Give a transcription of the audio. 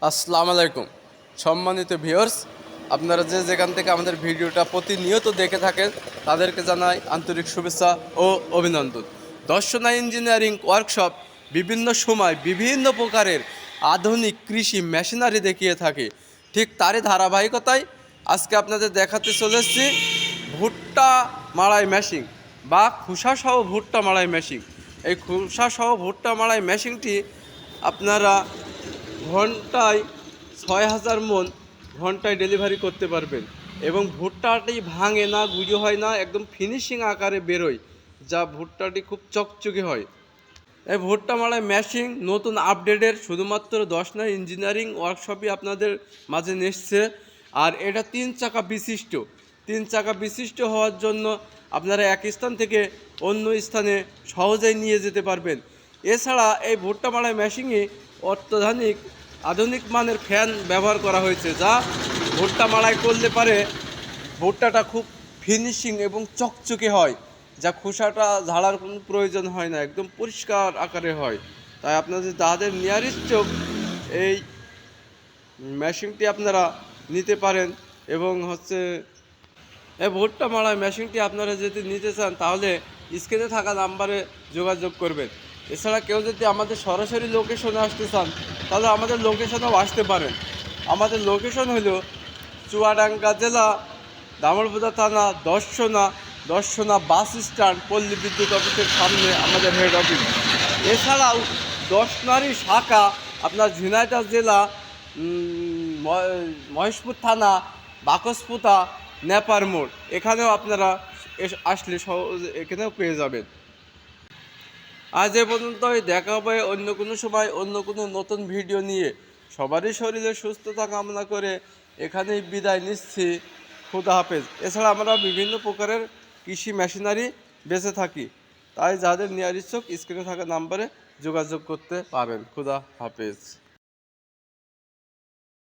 আসসালামু আলাইকুম সম্মানিত ভিউয়ার্স, আপনারা যে যেখান থেকে আমাদের ভিডিওটা প্রতিনিয়ত দেখে থাকেন তাদেরকে জানাই আন্তরিক শুভেচ্ছা ও অভিনন্দন। দর্শনা ইঞ্জিনিয়ারিং ওয়ার্কশপ বিভিন্ন সময় বিভিন্ন প্রকারের আধুনিক কৃষি মেশিনারি দেখিয়ে থাকে। ঠিক তারই ধারাবাহিকতায় আজকে আপনাদের দেখাতে চলে এসেছি ভুট্টা মাড়াই মেশিন বা খোসাসহ ভুট্টা মাড়াই মেশিন। এই খোসাসহ ভুট্টা মাড়াই মেশিনটি আপনারা ঘন্টায় ৬,০০০ মন ঘন্টায় ডেলিভারি করতে পারবেন এবং ভুট্টাটি ভাঙে না, গুঁড়ো হয় না, একদম ফিনিশিং আকারে বেরোয়, যা ভুট্টাটি খুব চকচকে হয়। এই ভুট্টা মাড়াই মেশিন নতুন আপডেটের শুধুমাত্র দর্শনা ইঞ্জিনিয়ারিং ওয়ার্কশপই আপনাদের মাঝে নিচ্ছে। আর এটা 3 চাকা বিশিষ্ট হওয়ার জন্য আপনারা এক স্থান থেকে অন্য স্থানে সহজেই নিয়ে যেতে পারবেন। এছাড়া এই ভুট্টা মাড়াই মেশিনে অত্যাধুনিক আধুনিক মানের ফ্যান ব্যবহার করা হয়েছে, যা ভুট্টা মাড়াই করলে পারে ভুট্টাটা খুব ফিনিশিং এবং চকচকে হয়, যা খোসাটা ঝাড়ার কোনো প্রয়োজন হয় না, একদম পরিষ্কার আকারে হয়। তাই আপনাদের যাদের নিয়ারেস্ট এই মেশিনটি আপনারা নিতে পারেন এবং এই ভুট্টা মাড়াই মেশিনটি আপনারা যদি নিতে চান তাহলে স্ক্রিনে থাকা নাম্বারে যোগাযোগ করবেন। এছাড়া কেউ যদি আমাদের সরাসরি লোকেশনে আসতে চান তাহলে আমাদের লোকেশনেও আসতে পারেন। আমাদের লোকেশন হলো চুয়াডাঙ্গা জেলা, দামোড়বোদা থানা, দর্শনা বাস স্ট্যান্ড, পল্লী বিদ্যুৎ অফিসের সামনে আমাদের হেড অফিস। এছাড়াও দর্শনারই শাখা আপনার ঝিনাইদহ জেলা, মহেশপুর থানা, বাকসপুতা, নেপার মোড়, এখানেও আপনারা আসলে সহজে এখানেও পেয়ে যাবেন। আজ এ পর্যন্তই, দেখা হবে অন্য কোনো সময় অন্য কোনো নতুন ভিডিও নিয়ে। সবারই শরীরে সুস্থতা কামনা করে এখানেই বিদায় নিচ্ছি। খুদা হাফেজ। এছাড়া আমরা বিভিন্ন প্রকারের কৃষি মেশিনারি বেঁচে থাকি, তাই যাদের নেওয়ার ইচ্ছুক স্ক্রিনে থাকা নাম্বারে যোগাযোগ করতে পারেন। খুদা হাফেজ।